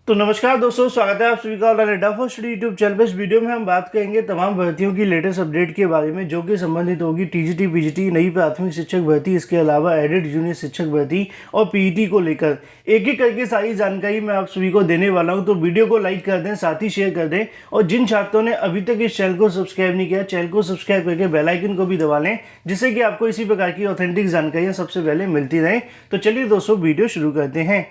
तो नमस्कार दोस्तों, स्वागत है आप सभी का ऑनलाइन अड्डा फॉर स्टडी यूट्यूब चैनल पे। इस वीडियो में हम बात करेंगे तमाम भर्तियों की लेटेस्ट अपडेट के बारे में, जो कि संबंधित होगी टीजीटी, पीजीटी, नई प्राथमिक शिक्षक भर्ती, इसके अलावा एडेड जूनियर शिक्षक भर्ती और पीईटी को लेकर एक एक करके सारी जानकारी मैं आप सभी को देने वाला हूं। तो वीडियो को लाइक कर दें, साथ ही शेयर कर दें, और जिन छात्रों ने अभी तक इस चैनल को सब्सक्राइब नहीं किया, चैनल को सब्सक्राइब करके बेल आइकन को भी दबा लें, जिससे कि आपको इसी प्रकार की ऑथेंटिक जानकारियाँ सबसे पहले मिलती रहें। तो चलिए दोस्तों, वीडियो शुरू करते हैं।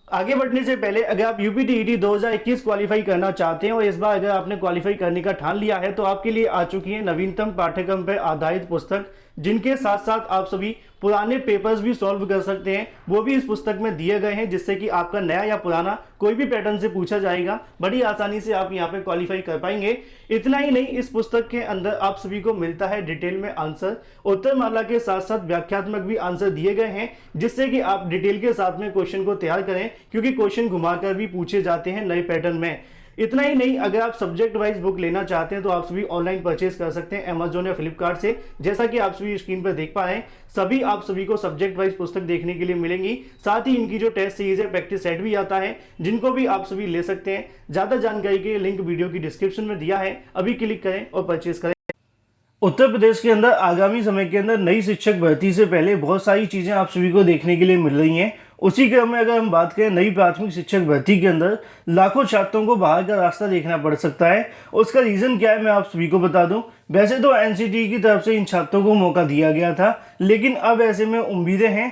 आगे बढ़ने से पहले अगर आप यूपीटीईटी 2021 क्वालिफाई करना चाहते हैं और इस बार अगर आपने क्वालिफाई करने का ठान लिया है, तो आपके लिए आ चुकी है नवीनतम पाठ्यक्रम पर आधारित पुस्तक, जिनके साथ साथ आप सभी पुराने पेपर्स भी सॉल्व कर सकते हैं। वो भी इस पुस्तक में दिए गए हैं, जिससे कि आपका नया या पुराना कोई भी पैटर्न से पूछा जाएगा, बड़ी आसानी से आप यहाँ पे क्वालिफाई कर पाएंगे। इतना ही नहीं, इस पुस्तक के अंदर आप सभी को मिलता है डिटेल में आंसर, उत्तरमाला के साथ साथ व्याख्यात्मक भी आंसर दिए गए हैं, जिससे कि आप डिटेल के साथ में क्वेश्चन को तैयार करें, क्योंकि क्वेश्चन घुमाकर भी पूछे जाते हैं नए पैटर्न में। इतना ही नहीं, अगर आप सब्जेक्ट वाइज बुक लेना चाहते हैं तो आप सभी ऑनलाइन परचेज कर सकते हैं अमेजोन या फ्लिपकार्ट से। जैसा कि आप सभी स्क्रीन पर देख पा रहे हैं, सभी आप सभी को सब्जेक्ट वाइज पुस्तक देखने के लिए मिलेंगी। साथ ही इनकी जो टेस्ट सीरीज है, प्रैक्टिस सेट भी आता है, जिनको भी आप सभी ले सकते हैं। ज्यादा जानकारी के लिए लिंक वीडियो की डिस्क्रिप्शन में दिया है, अभी क्लिक करें और परचेज करें। उत्तर प्रदेश के अंदर आगामी समय के अंदर नई शिक्षक भर्ती से पहले बहुत सारी चीज़ें आप सभी को देखने के लिए मिल रही हैं। उसी क्रम में अगर हम बात करें नई प्राथमिक शिक्षक भर्ती के अंदर लाखों छात्रों को बाहर का रास्ता देखना पड़ सकता है। उसका रीज़न क्या है, मैं आप सभी को बता दूं। वैसे तो एनसीटीई की तरफ से इन छात्रों को मौका दिया गया था, लेकिन अब ऐसे में उम्मीदें हैं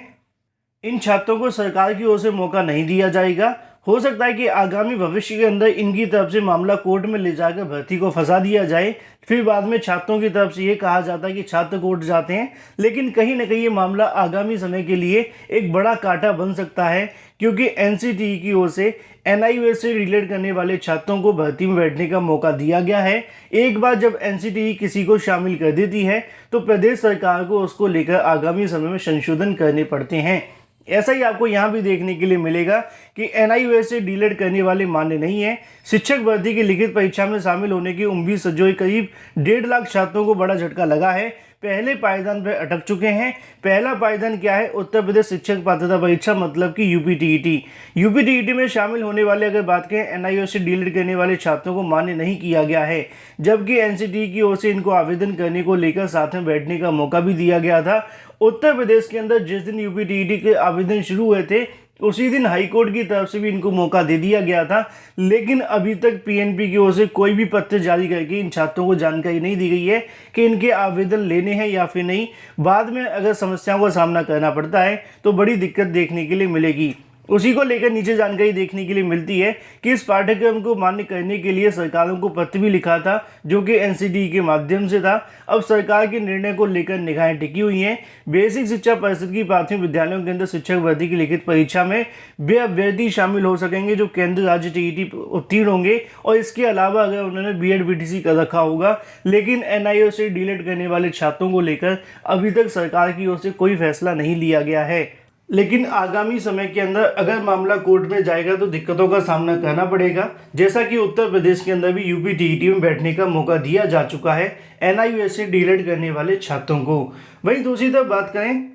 इन छात्रों को सरकार की ओर से मौका नहीं दिया जाएगा। हो सकता है कि आगामी भविष्य के अंदर इनकी तरफ से मामला कोर्ट में ले जाकर भर्ती को फंसा दिया जाए, फिर बाद में छात्रों की तरफ से ये कहा जाता है कि छात्र कोर्ट जाते हैं। लेकिन कहीं ना कहीं ये मामला आगामी समय के लिए एक बड़ा कांटा बन सकता है, क्योंकि एनसीटीई की ओर से एनआईओएस से रिलेट करने वाले छात्रों को भर्ती में बैठने का मौका दिया गया है। एक बार जब एनसीटीई किसी को शामिल कर देती है, तो प्रदेश सरकार को उसको लेकर आगामी समय में संशोधन करने पड़ते हैं। ऐसा ही आपको यहाँ भी देखने के लिए मिलेगा कि एनआईओएस से डीलेट करने वाले मान्य नहीं है। शिक्षक भर्ती की लिखित परीक्षा में शामिल होने की उम्मीद सजोए करीब 1.5 लाख छात्रों को बड़ा झटका लगा है। पहले पायदान पर अटक चुके हैं। पहला पायदान क्या है? उत्तर प्रदेश शिक्षक पात्रता परीक्षा, मतलब कि यूपीटीईटी। यूपीटीईटी में शामिल होने वाले अगर बात करें, एनआईओएस से डीलेट करने वाले छात्रों को मान्य नहीं किया गया है, जबकि एनसीटीई की ओर से इनको आवेदन करने को लेकर साथ में बैठने का मौका भी दिया गया था। उत्तर प्रदेश के अंदर जिस दिन यूपीटीईटी के आवेदन शुरू हुए थे, उसी दिन हाईकोर्ट की तरफ से भी इनको मौका दे दिया गया था। लेकिन अभी तक पीएनपी की ओर से कोई भी पत्र जारी करके इन छात्रों को जानकारी नहीं दी गई है कि इनके आवेदन लेने हैं या फिर नहीं। बाद में अगर समस्याओं का सामना करना पड़ता है तो बड़ी दिक्कत देखने के लिए मिलेगी। उसी को लेकर नीचे जानकारी देखने के लिए मिलती है कि इस पाठ्यक्रम को मान्य करने के लिए सरकारों को पत्र भी लिखा था, जो कि एनसीटीई के माध्यम से था। अब सरकार के निर्णय को लेकर निगाहें टिकी हुई हैं। बेसिक शिक्षा परिषद की प्राथमिक विद्यालयों के अंदर शिक्षक भर्ती की लिखित परीक्षा में वे अभ्यर्थी शामिल हो सकेंगे जो केंद्र राज्य टीईटी उत्तीर्ण होंगे, और इसके अलावा अगर उन्होंने बीएड बीटीसी कर रखा होगा। लेकिन एनआईओ से डीलेट करने वाले छात्रों को लेकर अभी तक सरकार की ओर से कोई फैसला नहीं लिया गया है। लेकिन आगामी समय के अंदर अगर मामला कोर्ट में जाएगा तो दिक्कतों का सामना करना पड़ेगा, जैसा कि उत्तर प्रदेश के अंदर भी यूपीटीईटी में बैठने का मौका दिया जा चुका है एनआईओएस से डीलेट करने वाले छात्रों को। वहीं दूसरी तरफ बात करें,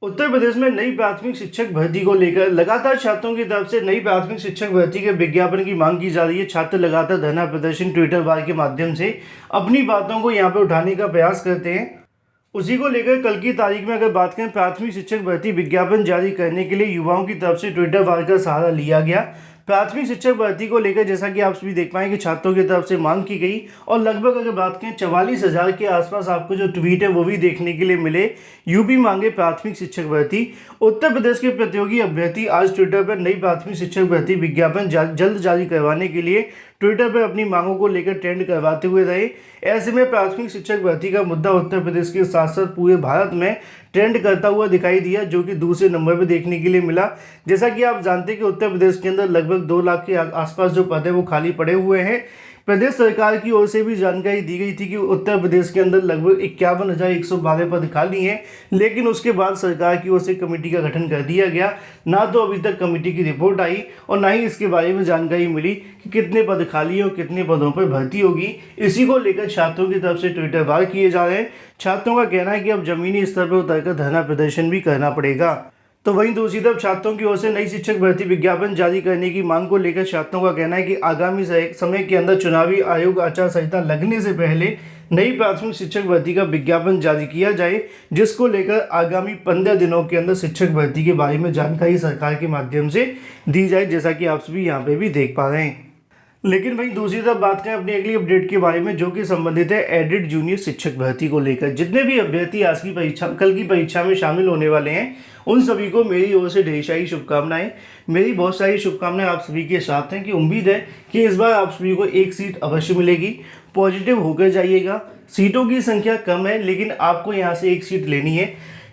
उत्तर प्रदेश में नई प्राथमिक शिक्षक भर्ती को लेकर लगातार छात्रों की तरफ से नई प्राथमिक शिक्षक भर्ती के विज्ञापन की मांग की जा रही है। छात्र लगातार धरना प्रदर्शन, ट्विटर वार के माध्यम से अपनी बातों को यहाँ पर उठाने का प्रयास करते हैं। उसी को लेकर कल की तारीख में अगर बात करें, प्राथमिक शिक्षक भर्ती विज्ञापन जारी करने के लिए युवाओं की तरफ से ट्विटर वार का सहारा लिया गया। प्राथमिक शिक्षक भर्ती को लेकर जैसा कि आप सभी देख पाएंगे, छात्रों की तरफ से मांग की गई, और लगभग अगर बात करें 44,000 के आसपास आपको जो ट्वीट है वो भी देखने के लिए मिले। यूपी मांगे प्राथमिक शिक्षक भर्ती। उत्तर प्रदेश के प्रतियोगी अभ्यर्थी आज ट्विटर पर नई प्राथमिक शिक्षक भर्ती विज्ञापन जल्द जारी करवाने के लिए ट्विटर पर अपनी मांगों को लेकर ट्रेंड करवाते हुए रहे। ऐसे में प्राथमिक शिक्षक भर्ती का मुद्दा उत्तर प्रदेश के साथ साथ पूरे भारत में ट्रेंड करता हुआ दिखाई दिया, जो कि दूसरे नंबर पर देखने के लिए मिला। जैसा कि आप जानते हैं कि उत्तर प्रदेश के अंदर लगभग 2 लाख के आसपास जो पद है वो खाली पड़े हुए हैं। प्रदेश सरकार की ओर से भी जानकारी दी गई थी कि उत्तर प्रदेश के अंदर लगभग 51,112 पद खाली हैं, लेकिन उसके बाद सरकार की ओर से कमेटी का गठन कर दिया गया। ना तो अभी तक कमेटी की रिपोर्ट आई और ना ही इसके बारे में जानकारी मिली कि कितने पद खाली हैं और कितने पदों पर भर्ती होगी। इसी को लेकर छात्रों की तरफ से ट्विटर वार किए जा रहे हैं। छात्रों का कहना है कि अब जमीनी स्तर पर उतरकर धरना प्रदर्शन भी करना पड़ेगा। तो वहीं दूसरी तरफ छात्रों की ओर से नई शिक्षक भर्ती विज्ञापन जारी करने की मांग को लेकर छात्रों का कहना है कि आगामी समय के अंदर चुनावी आयोग आचार संहिता लगने से पहले नई प्राथमिक शिक्षक भर्ती का विज्ञापन जारी किया जाए, जिसको लेकर आगामी 15 दिनों के अंदर शिक्षक भर्ती के बारे में जानकारी सरकार के माध्यम से दी जाए, जैसा कि आप सभी यहाँ पे भी देख पा रहे हैं। लेकिन वहीं दूसरी तरफ बात करें अपनी अगली अपडेट के बारे में, जो कि संबंधित है एडेड जूनियर शिक्षक भर्ती को लेकर। जितने भी अभ्यर्थी आज की परीक्षा कल की परीक्षा में शामिल होने वाले हैं, उन सभी को मेरी ओर से ढेर सारी शुभकामनाएं। मेरी बहुत सारी शुभकामनाएं आप सभी के साथ हैं कि उम्मीद है कि इस बार आप सभी को एक सीट अवश्य मिलेगी। पॉजिटिव होकर जाइएगा। सीटों की संख्या कम है, लेकिन आपको यहाँ से एक सीट लेनी है।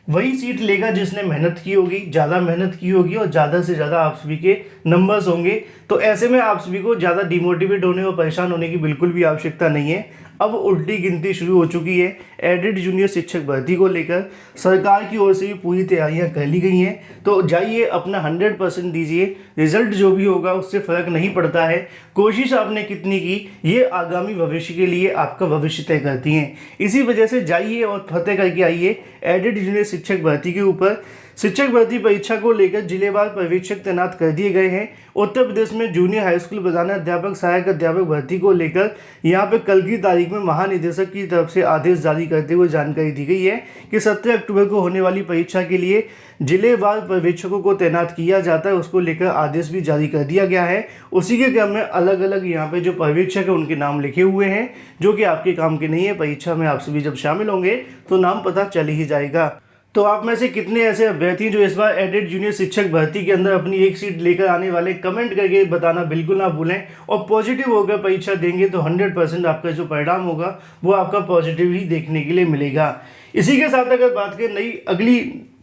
वही सीट लेगा जिसने मेहनत की होगी, ज़्यादा मेहनत की होगी और ज़्यादा से ज़्यादा आप सभी के नंबर्स होंगे। तो ऐसे में आप सभी को ज़्यादा डिमोटिवेट होने और परेशान होने की बिल्कुल भी आवश्यकता नहीं है। अब उल्टी गिनती शुरू हो चुकी है एडेड जूनियर शिक्षक भर्ती को लेकर। सरकार की ओर से भी पूरी तैयारियां कर ली गई हैं। तो जाइए अपना 100% दीजिए। रिजल्ट जो भी होगा उससे फ़र्क नहीं पड़ता है, कोशिश आपने कितनी की ये आगामी भविष्य के लिए आपका भविष्य तय करती हैं। इसी वजह से जाइए और फतेह करके आइए एडेड जूनियर शिक्षक भर्ती के ऊपर। शिक्षक भर्ती परीक्षा को लेकर जिलेवार पर्यवेक्षक तैनात कर दिए गए हैं। उत्तर प्रदेश में जूनियर हाई स्कूल प्रधानाध्यापक सहायक अध्यापक भर्ती को लेकर यहाँ पे कल की तारीख में महानिदेशक की तरफ से आदेश जारी करते हुए जानकारी दी गई है कि 17 अक्टूबर को होने वाली परीक्षा के लिए जिलेवार पर्यवेक्षकों को तैनात किया जाता है। उसको लेकर आदेश भी जारी कर दिया गया है। उसी के क्रम में अलग अलग यहाँ पे जो पर्यवेक्षक है उनके नाम लिखे हुए हैं, जो कि आपके काम के नहीं है। परीक्षा में आप सभी जब शामिल होंगे तो नाम पता चल ही जाएगा। तो आप में से कितने ऐसे अभ्यर्थी जो इस बार एडेड जूनियर शिक्षक भर्ती के अंदर अपनी एक सीट लेकर आने वाले, कमेंट करके बताना बिल्कुल ना भूलें। और पॉजिटिव होकर परीक्षा देंगे तो 100% आपका जो परिणाम होगा वो आपका पॉजिटिव ही देखने के लिए मिलेगा। इसी के साथ अगर बात करें नई अगली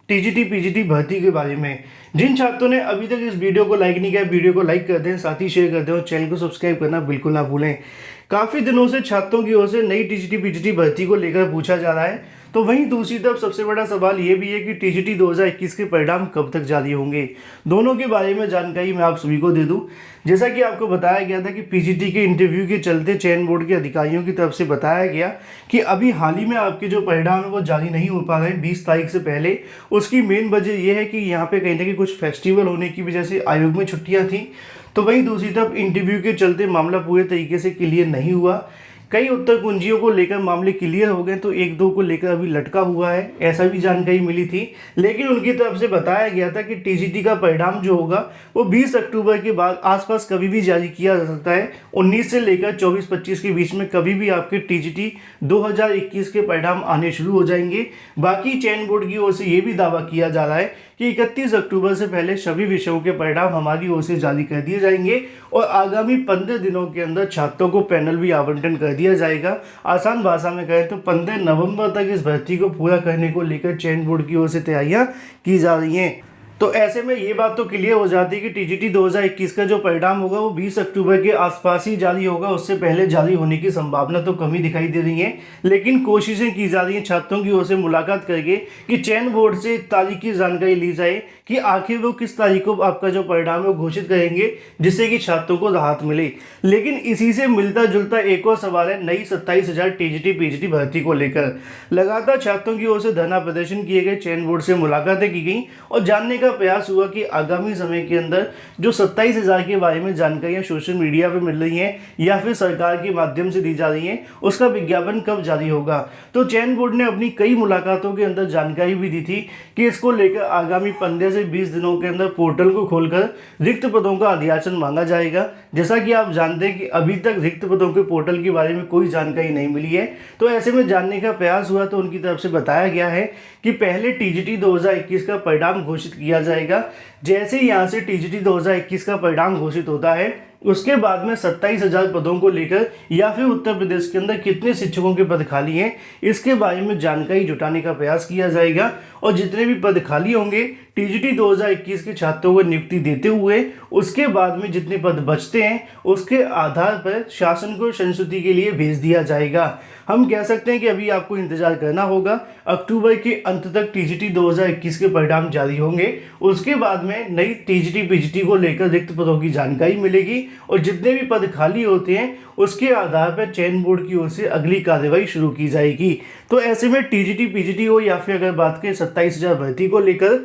टीजीटी पीजीटी भर्ती के बारे में, जिन छात्रों ने अभी तक इस वीडियो को लाइक नहीं किया, वीडियो को लाइक कर दें, साथ ही शेयर कर दें और चैनल को सब्सक्राइब करना बिल्कुल ना भूलें। काफ़ी दिनों से छात्रों की ओर से नई टीजीटी पीजीटी भर्ती को लेकर पूछा जा रहा है। तो वहीं दूसरी तरफ सबसे बड़ा सवाल ये भी है कि टीजीटी 2021 के परिणाम कब तक जारी होंगे। दोनों के बारे में जानकारी मैं आप सभी को दे दूं। जैसा कि आपको बताया गया था कि पीजीटी के इंटरव्यू के चलते चयन बोर्ड के अधिकारियों की तरफ से बताया गया कि अभी हाल ही में आपके जो परिणाम है वो जारी नहीं हो पा रहे हैं 20 तारीख से पहले। उसकी मेन वजह यह है कि यहाँ पे कहीं ना कहीं कुछ फेस्टिवल होने की वजह से आयोग में छुट्टियाँ थी। तो वहीं दूसरी तरफ इंटरव्यू के चलते मामला पूरे तरीके से क्लियर नहीं हुआ। कई उत्तर कुंजियों को लेकर मामले क्लियर हो गए, तो एक दो को लेकर अभी लटका हुआ है, ऐसा भी जानकारी मिली थी। लेकिन उनकी तरफ से बताया गया था कि टीजीटी का परिणाम जो होगा वो 20 अक्टूबर के बाद आसपास कभी भी जारी किया जा सकता है। 19 से लेकर 24-25 के बीच में कभी भी आपके टीजीटी 2021 के परिणाम आने शुरू हो जाएंगे। बाकी चयन बोर्ड की ओर से ये भी दावा किया जा रहा है कि 31 अक्टूबर से पहले सभी विषयों के परिणाम हमारी ओर से जारी कर दिए जाएंगे और आगामी 15 दिनों के अंदर छात्रों को पैनल भी आवंटन कर दिया जाएगा। आसान भाषा में कहें तो 15 नवंबर तक इस भर्ती को पूरा करने को लेकर चयन बोर्ड की ओर से तैयारियां की जा रही हैं। तो ऐसे में ये बात तो क्लियर हो जाती है कि टीजीटी 2021 का जो परिणाम होगा वो 20 अक्टूबर के आसपास ही जारी होगा। उससे पहले जारी होने की संभावना तो कम ही दिखाई दे रही है। लेकिन कोशिशें की जा रही हैं छात्रों की ओर से मुलाकात करके कि चयन बोर्ड से तारीख की जानकारी ली जाए कि आखिर वो किस तारीख को आपका जो परिणाम है वो घोषित करेंगे, जिससे कि छात्रों को राहत मिले। लेकिन इसी से मिलता जुलता एक और सवाल है नई 27,000 टीजीटी पीजीटी भर्ती को लेकर। लगातार छात्रों की ओर से धरना प्रदर्शन किए गए, चयन बोर्ड से मुलाकातें की गई और जानने का प्रयास हुआ कि आगामी समय के अंदर जो 27,000 के बारे में जानकारियां सोशल मीडिया पर मिल रही हैं या फिर सरकार के माध्यम से दी जा रही हैं, उसका विज्ञापन कब जारी होगा। तो चयन बोर्ड ने अपनी कई मुलाकातों के अंदर जानकारी भी दी थी कि इसको लेकर आगामी 15 से 20 दिनों के अंदर पोर्टल को खोलकर रिक्त पदों का अध्याचन मांगा जाएगा। जैसा कि आप जानते हैं कि अभी तक रिक्त पदों के पोर्टल के बारे में कोई जानकारी नहीं मिली है। तो ऐसे में जानने का प्रयास हुआ तो उनकी तरफ से बताया गया है कि पहले टीजीटी 2021 का परिणाम घोषित किया जाएगा। जैसे ही यहाँ से टीजीटी 2021 का परिणाम घोषित होता है उसके बाद में 27,000 पदों को लेकर या फिर उत्तर प्रदेश के अंदर कितने शिक्षकों के पद खाली हैं इसके बारे में जानकारी जुटाने का प्रयास किया जाएगा। और जितने भी पद खाली होंगे टीजीटी 2021 के छात्रों को नियुक्ति देते हुए उसके बाद में जितने पद बचते हैं उसके आधार पर शासन को संस्तुति के लिए भेज दिया जाएगा। हम कह सकते हैं कि अभी आपको इंतजार करना होगा। अक्टूबर के अंत तक टीजीटी 2021 के परिणाम जारी होंगे। उसके बाद में नई टीजीटी पीजीटी को लेकर रिक्त पदों की जानकारी मिलेगी और जितने भी पद खाली होते हैं उसके आधार पर चयन बोर्ड की ओर से अगली कार्रवाई शुरू की जाएगी। तो ऐसे में टीजीटी पीजीटी हो या फिर अगर बात करें 27,000 भर्ती को लेकर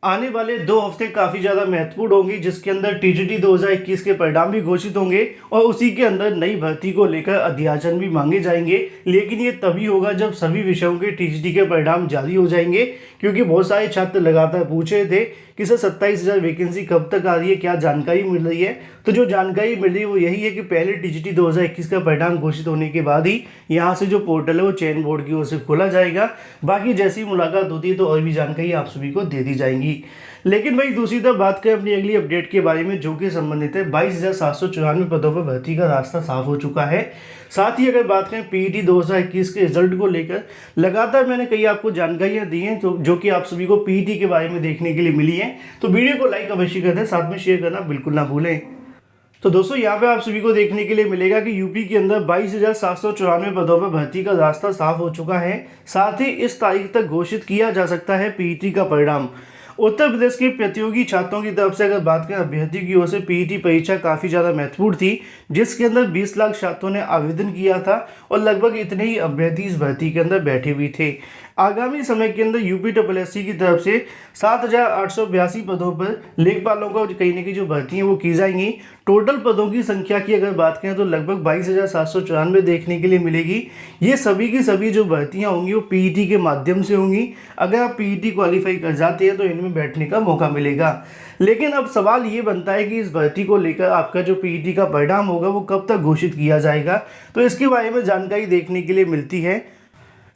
आने वाले 2 हफ्ते काफ़ी ज़्यादा महत्वपूर्ण होंगे, जिसके अंदर टीजीटी 2021 के परिणाम भी घोषित होंगे और उसी के अंदर नई भर्ती को लेकर अध्याचन भी मांगे जाएंगे। लेकिन ये तभी होगा जब सभी विषयों के टीजीटी के परिणाम जारी हो जाएंगे, क्योंकि बहुत सारे छात्र लगातार पूछ रहे थे कि सर 27,000 वैकेंसी कब तक आ रही है, क्या जानकारी मिल रही है। तो जो जानकारी मिल रही है वो यही है कि पहले टीजीटी 2021 का परिणाम घोषित होने के बाद ही यहाँ से जो पोर्टल है वो चयन बोर्ड की ओर से खोला जाएगा। बाकी जैसी मुलाकात होती है तो और भी जानकारी आप सभी को दे दी जाएंगी। लेकिन भाई दूसरी तरफ बात करें अपनी अगली अपडेट के बारे में, जो कि संबंधित है 22,794 पदों पर भर्ती का रास्ता साफ हो चुका है। साथ ही अगर बात करें पीईटी 2021 के रिजल्ट को लेकर, लगातार मैंने कई आपको जानकारियां दी हैं जो कि आप सभी को पीईटी के बारे में देखने के लिए मिली हैं। तो वीडियो को लाइक अवश्य कर दें, साथ में शेयर करना बिल्कुल ना भूलें। तो दोस्तों यहाँ पे आप सभी को देखने के लिए मिलेगा कि यूपी के अंदर 22,794 पदों पर भर्ती का रास्ता साफ हो चुका है। साथ ही इस तारीख तक घोषित किया जा सकता है पीईटी का परिणाम। उत्तर प्रदेश के प्रतियोगी छात्रों की तरफ से अगर बात करें, अभ्यर्थियों की ओर से पीईटी परीक्षा काफ़ी ज़्यादा महत्वपूर्ण थी, जिसके अंदर 20 लाख छात्रों ने आवेदन किया था और लगभग इतने ही अभ्यर्थी इस भर्ती के अंदर बैठे हुए थे। आगामी समय के अंदर यूपीएससी की तरफ से 7,882 पदों पर लेखपालों को कहीं ना कहीं जो भर्ती हैं वो की जाएंगी। टोटल पदों की संख्या की अगर बात करें तो लगभग 22,794 देखने के लिए मिलेगी। ये सभी की सभी जो भर्तियां होंगी वो पीईटी के माध्यम से होंगी। अगर आप पीईटी क्वालिफाई कर जाते हैं तो इनमें बैठने का मौका मिलेगा। लेकिन अब सवाल ये बनता है कि इस भर्ती को लेकर आपका जो पीईटी का परिणाम होगा वो कब तक घोषित किया जाएगा। तो इसके बारे में जानकारी देखने के लिए मिलती है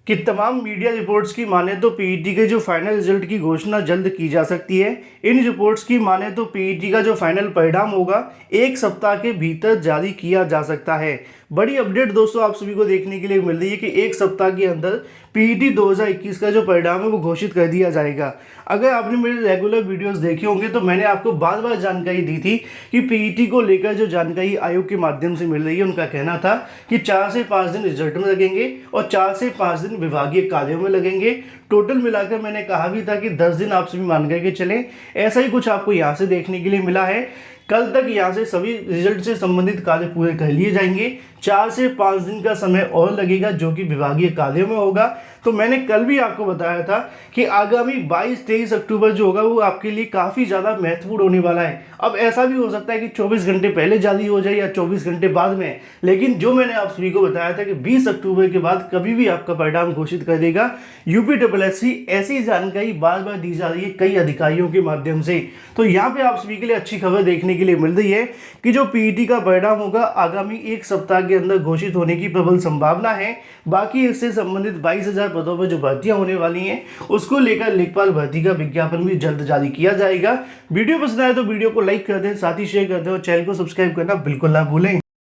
कि तमाम मीडिया रिपोर्ट्स की माने तो पीईटी के जो फाइनल रिजल्ट की घोषणा जल्द की जा सकती है। इन रिपोर्ट्स की माने तो पीईटी का जो फाइनल परिणाम होगा 1 सप्ताह के भीतर जारी किया जा सकता है। बड़ी अपडेट दोस्तों आप सभी को देखने के लिए मिल रही है कि 1 सप्ताह के अंदर पीईटी 2021 का जो परिणाम है वो घोषित कर दिया जाएगा। अगर आपने मेरे रेगुलर वीडियोस देखे होंगे तो मैंने आपको बार बार जानकारी दी थी कि पीईटी को लेकर जो जानकारी आयोग के माध्यम से मिल रही है, उनका कहना था कि 4 से 5 दिन रिजल्ट में लगेंगे और 4 से 5 दिन विभागीय कार्यों में लगेंगे। टोटल मिलाकर मैंने कहा भी था कि 10 दिन आप सभी मान करके चलें। ऐसा ही कुछ आपको यहाँ से देखने के लिए मिला है। कल तक यहाँ से सभी रिजल्ट से संबंधित कार्य पूरे कर लिए जाएंगे। 4 से 5 दिन का समय और लगेगा जो कि विभागीय कार्यों में होगा। तो मैंने कल भी आपको बताया था कि आगामी 22-23 अक्टूबर जो होगा वो आपके लिए काफ़ी ज़्यादा महत्वपूर्ण होने वाला है। अब ऐसा भी हो सकता है कि 24 घंटे पहले जारी हो जाए या 24 घंटे बाद में, लेकिन जो मैंने आप सभी को बताया था कि 20 अक्टूबर के बाद कभी भी आपका परिणाम घोषित कर देगा यूपीएससी। ऐसी जानकारी बार बार दी जा रही है कई अधिकारियों के माध्यम से। तो यहाँ पे आप सभी के लिए अच्छी खबर देखने के लिए मिल रही है कि जो पीईटी का परिणाम होगा आगामी 1 सप्ताह के अंदर घोषित होने की प्रबल संभावना है। बाकी इससे संबंधित 22,000 पदों पर जो भर्तियां होने वाली हैं उसको लेकर लेखपाल भर्ती का विज्ञापन भी जल्द जारी किया जाएगा। वीडियो पसंद आए तो वीडियो को लाइक कर दें, साथ ही शेयर कर दें और चैनल को सब्सक्राइब करना बिल्कुल ना भूलें।